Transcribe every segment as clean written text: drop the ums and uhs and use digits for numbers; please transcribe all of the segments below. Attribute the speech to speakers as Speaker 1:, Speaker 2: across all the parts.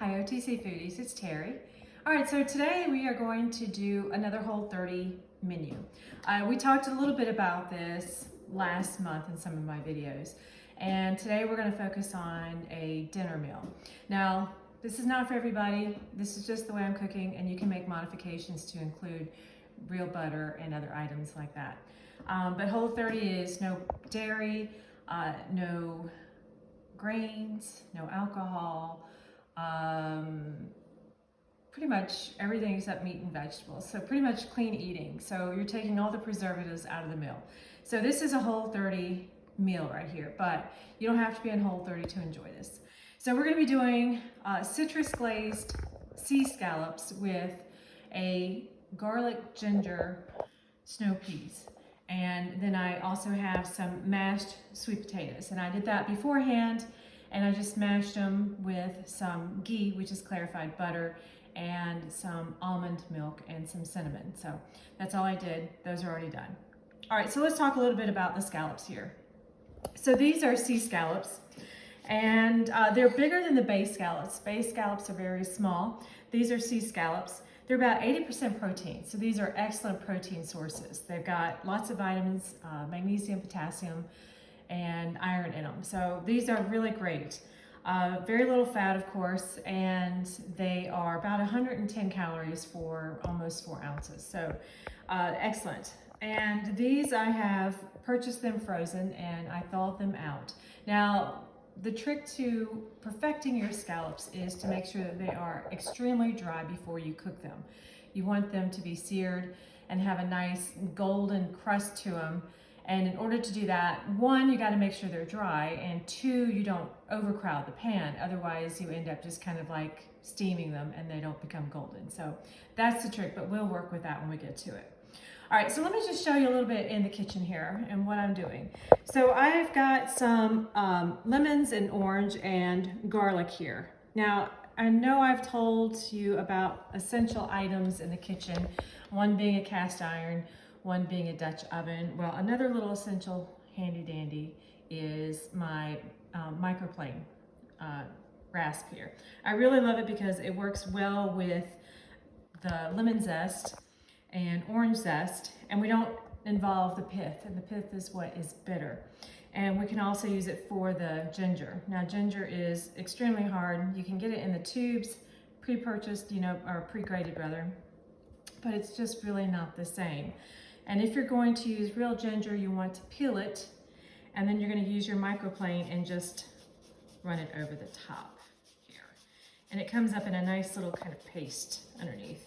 Speaker 1: Hi OTC Foodies, it's Terry. All right, so today we are going to do another Whole30 menu. We talked a little bit about this last month in some of my videos, and today we're going to focus on a dinner meal. Now, this is not for everybody. This is just the way I'm cooking, and you can make modifications to include real butter and other items like that. But Whole30 is no dairy, no grains, no alcohol, pretty much everything except meat and vegetables. So pretty much clean eating. So you're taking all the preservatives out of the meal. So this is a Whole30 meal right here, but you don't have to be in Whole30 to enjoy this. So we're going to be doing citrus glazed sea scallops with a garlic ginger snow peas. And then I also have some mashed sweet potatoes. And I did that beforehand, and I just mashed them with some ghee, which is clarified butter, and some almond milk and some cinnamon. So that's all I did. Those are already done. All right, so let's talk a little bit about the scallops here. So these are sea scallops, and they're bigger than the bay scallops. Bay scallops are very small. These are sea scallops. They're about 80% protein, so these are excellent protein sources. They've got lots of vitamins, magnesium, potassium, and iron in them. So these are really great. Very little fat, of course, and they are about 110 calories for almost 4 ounces. So excellent. And these I have purchased them frozen, and I thawed them out. Now, the trick to perfecting your scallops is to make sure that they are extremely dry before you cook them. You want them to be seared and have a nice golden crust to them. And in order to do that, one, you got to make sure they're dry, and two, you don't overcrowd the pan. Otherwise, you end up just kind of like steaming them and they don't become golden. So that's the trick, but we'll work with that when we get to it. All right, so let me just show you a little bit in the kitchen here and what I'm doing. So I've got some lemons and orange and garlic here. Now, I know I've told you about essential items in the kitchen, one being a cast iron, one being a Dutch oven. Well, another little essential handy dandy is my microplane rasp here. I really love it because it works well with the lemon zest and orange zest, and we don't involve the pith, and the pith is what is bitter. And we can also use it for the ginger. Now, ginger is extremely hard. You can get it in the tubes, pre-purchased, or pre-grated rather, but it's just really not the same. And if you're going to use real ginger, you want to peel it, and then you're going to use your microplane and just run it over the top here. And it comes up in a nice little kind of paste underneath.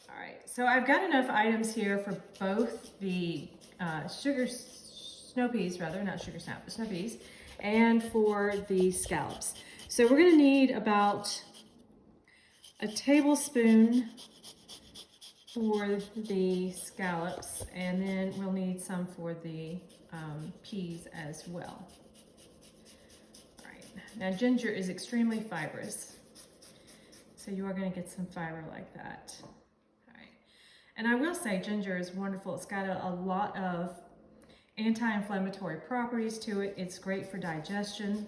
Speaker 1: All right, so I've got enough items here for both the snow peas, and for the scallops. So we're gonna need about a tablespoon for the scallops, and then we'll need some for the peas as well. All right, now ginger is extremely fibrous, so you are gonna get some fiber like that. And I will say ginger is wonderful. It's got a lot of anti-inflammatory properties to it. It's great for digestion.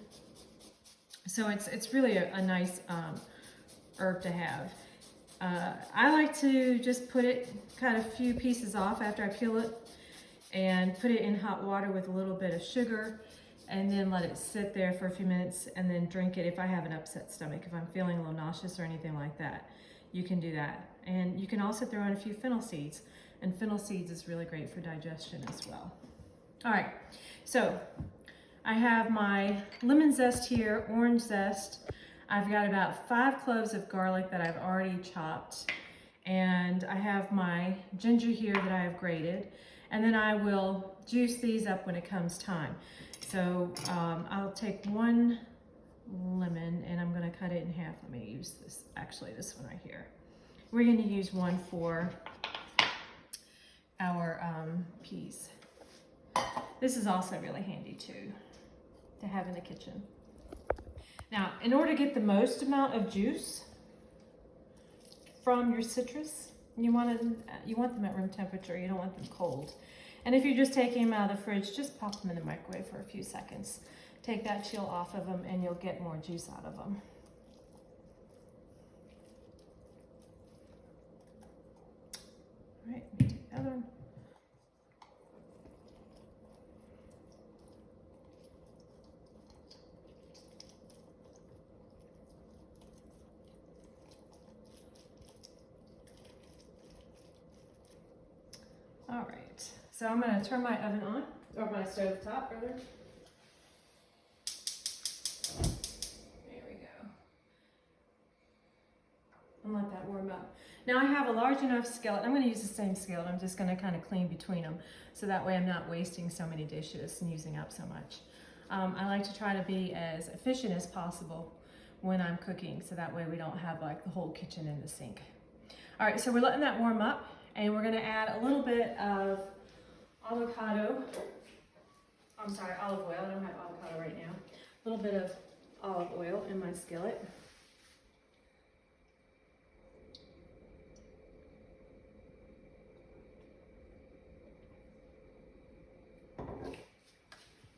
Speaker 1: So it's really a nice herb to have. I like to just cut a few pieces off after I peel it and put it in hot water with a little bit of sugar, and then let it sit there for a few minutes, and then drink it if I have an upset stomach. If I'm feeling a little nauseous or anything like that, you can do that. And you can also throw in a few fennel seeds, and fennel seeds is really great for digestion as well. All right, so I have my lemon zest here, orange zest. I've got about 5 cloves of garlic that I've already chopped, and I have my ginger here that I have grated, and then I will juice these up when it comes time. So I'll take 1 lemon, and I'm going to cut it in half. Let me use this one right here. We're going to use one for our peas. This is also really handy too to have in the kitchen. Now, in order to get the most amount of juice from your citrus, you want them at room temperature. You don't want them cold. And if you're just taking them out of the fridge, just pop them in the microwave for a few seconds take that chill off of them and you'll get more juice out of them. All right, let me take the other one. All right, so I'm going to turn my oven on, or my stove top rather. There we go. And let that warm up. Now I have a large enough skillet. I'm going to use the same skillet. I'm just going to kind of clean between them, so that way I'm not wasting so many dishes and using up so much. I like to try to be as efficient as possible when I'm cooking, so that way we don't have like the whole kitchen in the sink. All right, so we're letting that warm up. And we're going to add a little bit of olive oil. I don't have avocado right now. A little bit of olive oil in my skillet.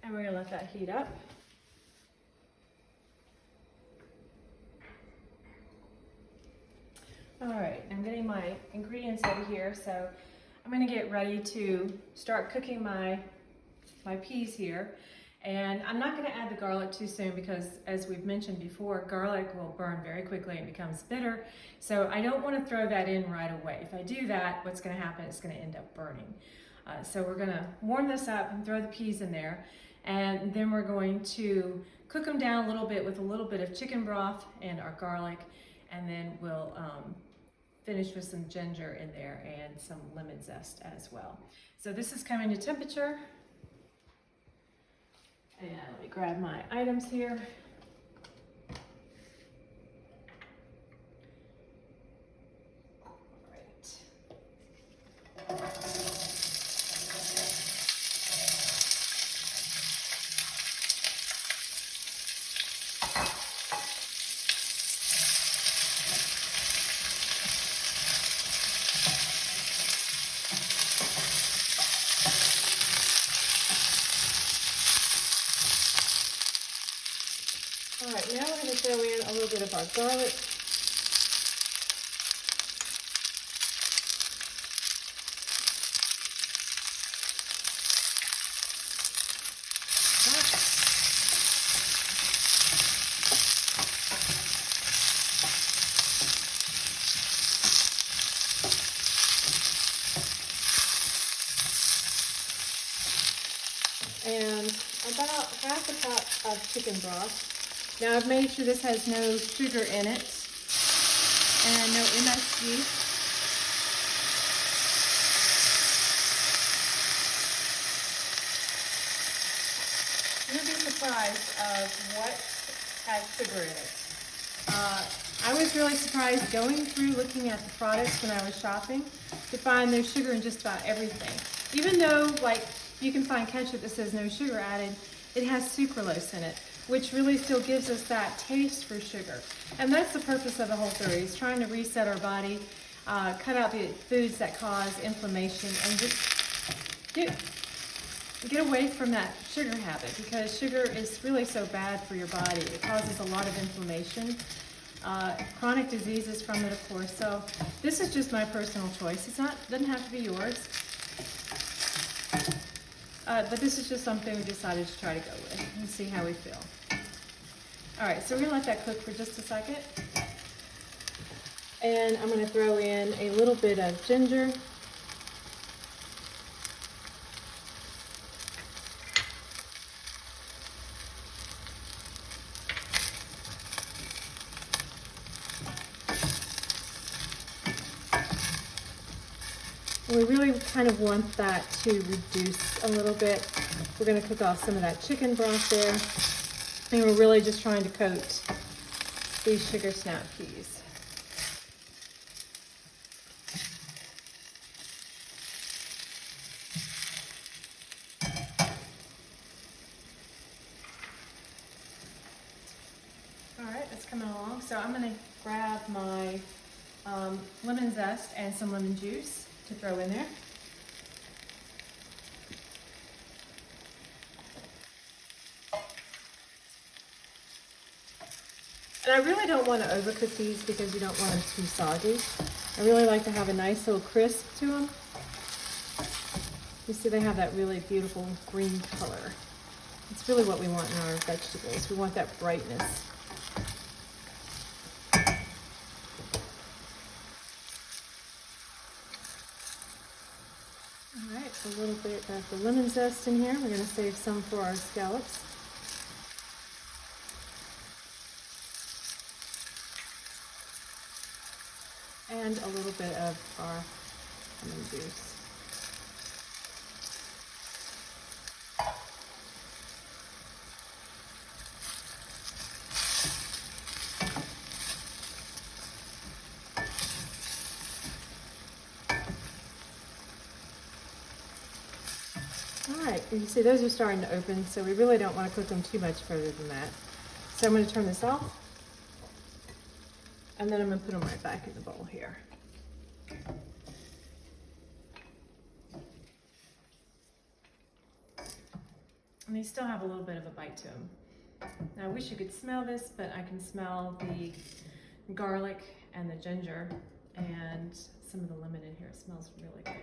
Speaker 1: And we're going to let that heat up. All right, I'm getting my ingredients over here, so I'm going to get ready to start cooking my peas here. And I'm not going to add the garlic too soon because, as we've mentioned before, garlic will burn very quickly and becomes bitter. So I don't want to throw that in right away. If I do that, what's going to happen is it's going to end up burning. So we're going to warm this up and throw the peas in there. And then we're going to cook them down a little bit with a little bit of chicken broth and our garlic. And then we'll finish with some ginger in there and some lemon zest as well. So this is coming to temperature. And let me grab my items here. All right. All right, now we're going to throw in a little bit of our garlic. And about half a cup of chicken broth. Now I've made sure this has no sugar in it and no MSG. You'll be surprised of what has sugar in it. I was really surprised going through looking at the products when I was shopping to find there's sugar in just about everything. Even though like you can find ketchup that says no sugar added, it has sucralose in it, which really still gives us that taste for sugar. And that's the purpose of the Whole30, is trying to reset our body, cut out the foods that cause inflammation, and just get away from that sugar habit, because sugar is really so bad for your body. It causes a lot of inflammation, chronic diseases from it, of course. So this is just my personal choice. Doesn't have to be yours. But this is just something we decided to try to go with and see how we feel. All right, so we're gonna let that cook for just a second. And I'm gonna throw in a little bit of ginger. We really kind of want that to reduce a little bit. We're going to cook off some of that chicken broth there. And we're really just trying to coat these sugar snap peas. All right, that's coming along. So I'm going to grab my lemon zest and some lemon juice to throw in there. And I really don't want to overcook these because you don't want them too soggy. I really like to have a nice little crisp to them. You see they have that really beautiful green color. It's really what we want in our vegetables. We want that brightness. All right, a little bit of the lemon zest in here. We're going to save some for our scallops. And a little bit of our lemon juice. All right, you see those are starting to open, so we really don't want to cook them too much further than that. So I'm going to turn this off, and then I'm going to put them right back in the bowl here. And they still have a little bit of a bite to them. Now I wish you could smell this, but I can smell the garlic and the ginger and some of the lemon in here. It smells really good.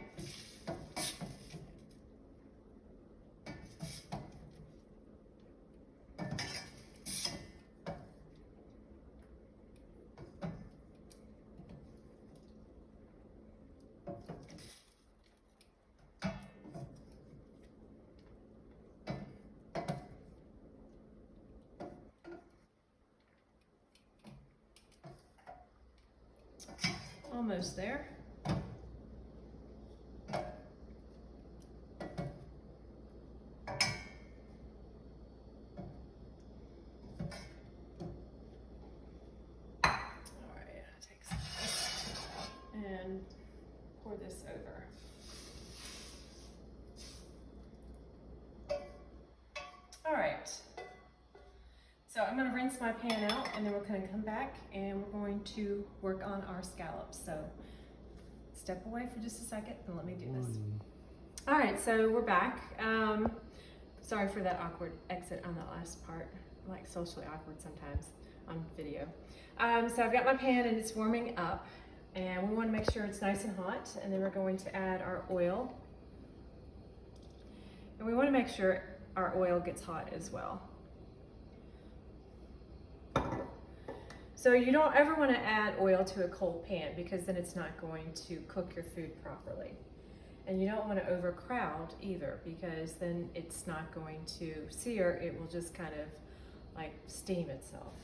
Speaker 1: Almost there. And pour this over. All right, so I'm going to rinse my pan out and then we're going to come back and we're going to work on our scallops. So step away for just a second and let me do this. All right, so we're back. Sorry for that awkward exit on that last part. I'm like socially awkward sometimes on video. So I've got my pan and it's warming up. And we want to make sure it's nice and hot, and then we're going to add our oil. And we want to make sure our oil gets hot as well. So you don't ever want to add oil to a cold pan because then it's not going to cook your food properly. And you don't want to overcrowd either because then it's not going to sear, it will just kind of like steam itself.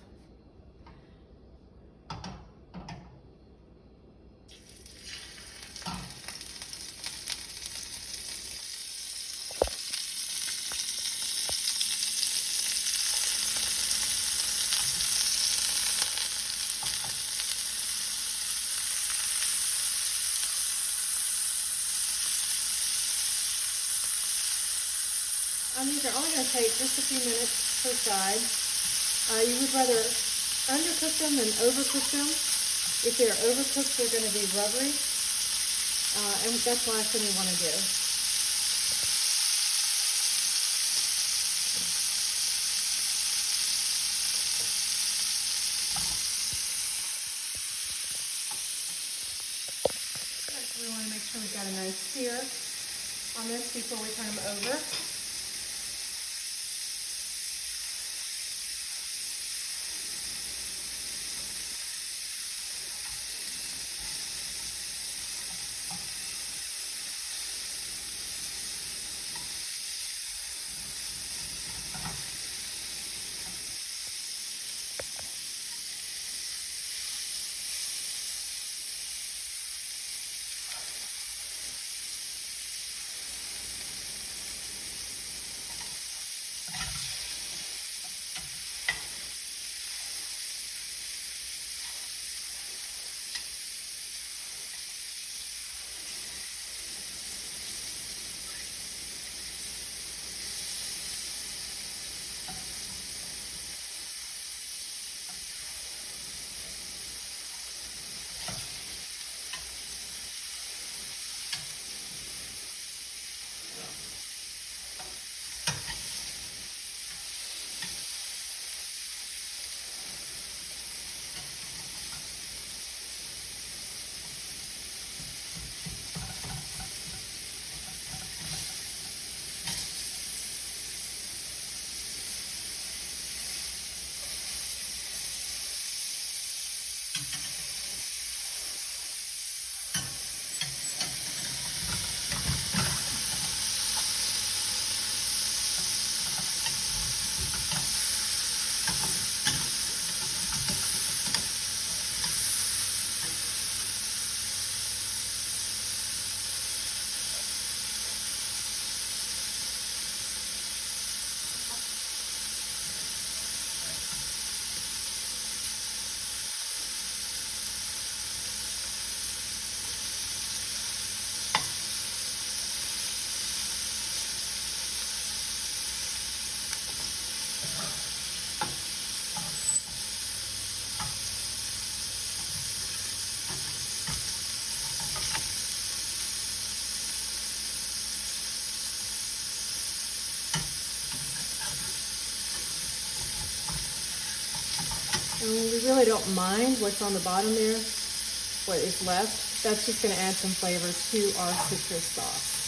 Speaker 1: These are only going to take just a few minutes per side. You would rather undercook them than overcook them. If they're overcooked, they're going to be rubbery, and that's the last thing you want to do. So we want to make sure we've got a nice sear on this before we turn them over. And we really don't mind what's on the bottom there, what is left. That's just going to add some flavor to our citrus sauce.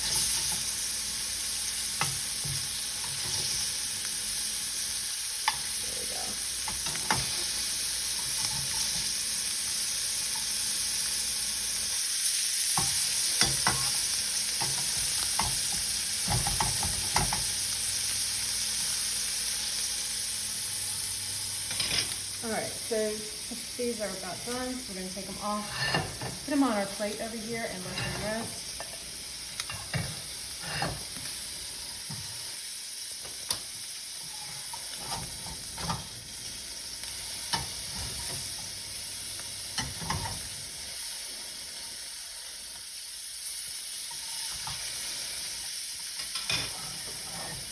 Speaker 1: All right, so these are about done. We're going to take them off, put them on our plate over here, and let them rest.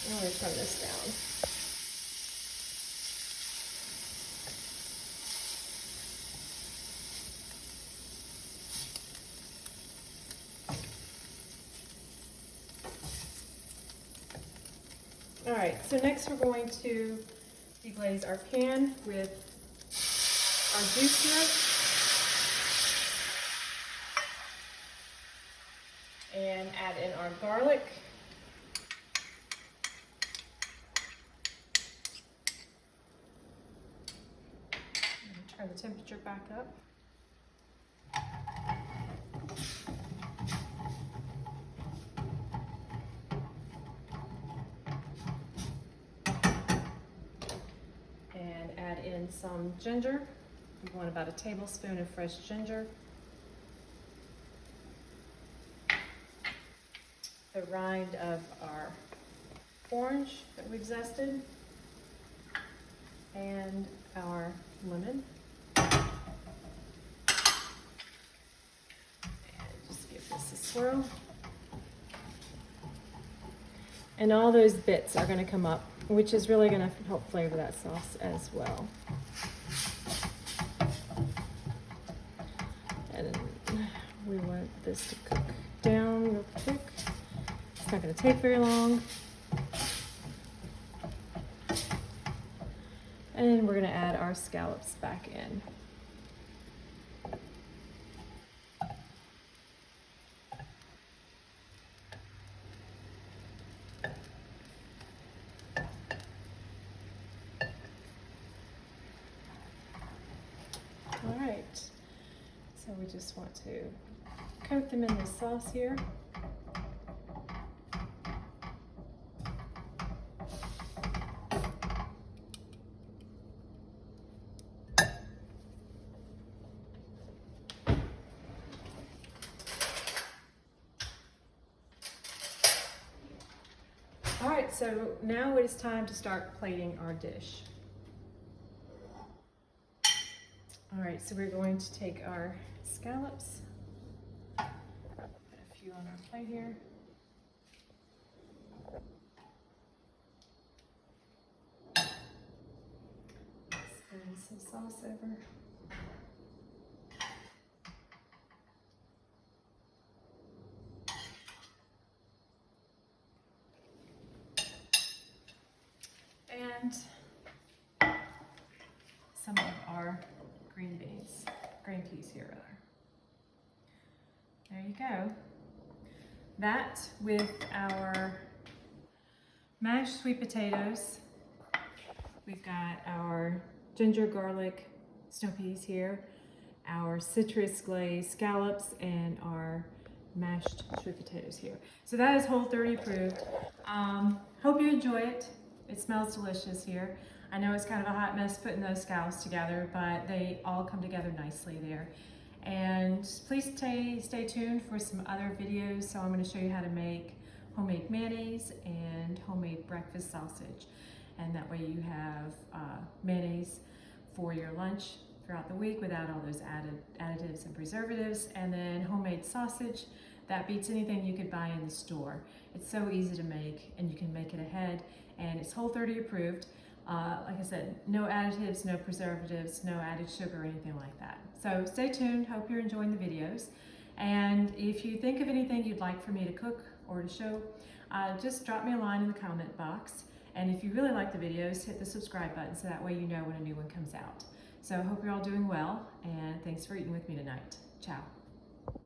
Speaker 1: I'm going to turn this down. All right, so next we're going to deglaze our pan with our juice syrup and add in our garlic. Turn the temperature back up. And add in some ginger. We want about a tablespoon of fresh ginger. The rind of our orange that we've zested. And our lemon. This a swirl. And all those bits are going to come up, which is really going to help flavor that sauce as well. And we want this to cook down real quick. It's not going to take very long. And we're going to add our scallops back in. All right, so we just want to coat them in the sauce here. All right, so now it is time to start plating our dish. All right, so we're going to take our scallops, put a few on our plate here. Spread some sauce over. And some of our green peas here rather. There you go. That with our mashed sweet potatoes. We've got our ginger garlic snow peas here, our citrus glazed scallops, and our mashed sweet potatoes here. So that is Whole30 approved. Hope you enjoy it. It smells delicious here. I know it's kind of a hot mess putting those scallops together, but they all come together nicely there. And please stay tuned for some other videos. So I'm going to show you how to make homemade mayonnaise and homemade breakfast sausage. And that way you have mayonnaise for your lunch throughout the week without all those additives and preservatives. And then homemade sausage that beats anything you could buy in the store. It's so easy to make, and you can make it ahead, and it's Whole30 approved. Like I said, no additives, no preservatives, no added sugar or anything like that. So stay tuned. Hope you're enjoying the videos. And if you think of anything you'd like for me to cook or to show, just drop me a line in the comment box, And if you really like the videos, hit the subscribe button so that way you know when a new one comes out. So I hope you're all doing well, and thanks for eating with me tonight. Ciao.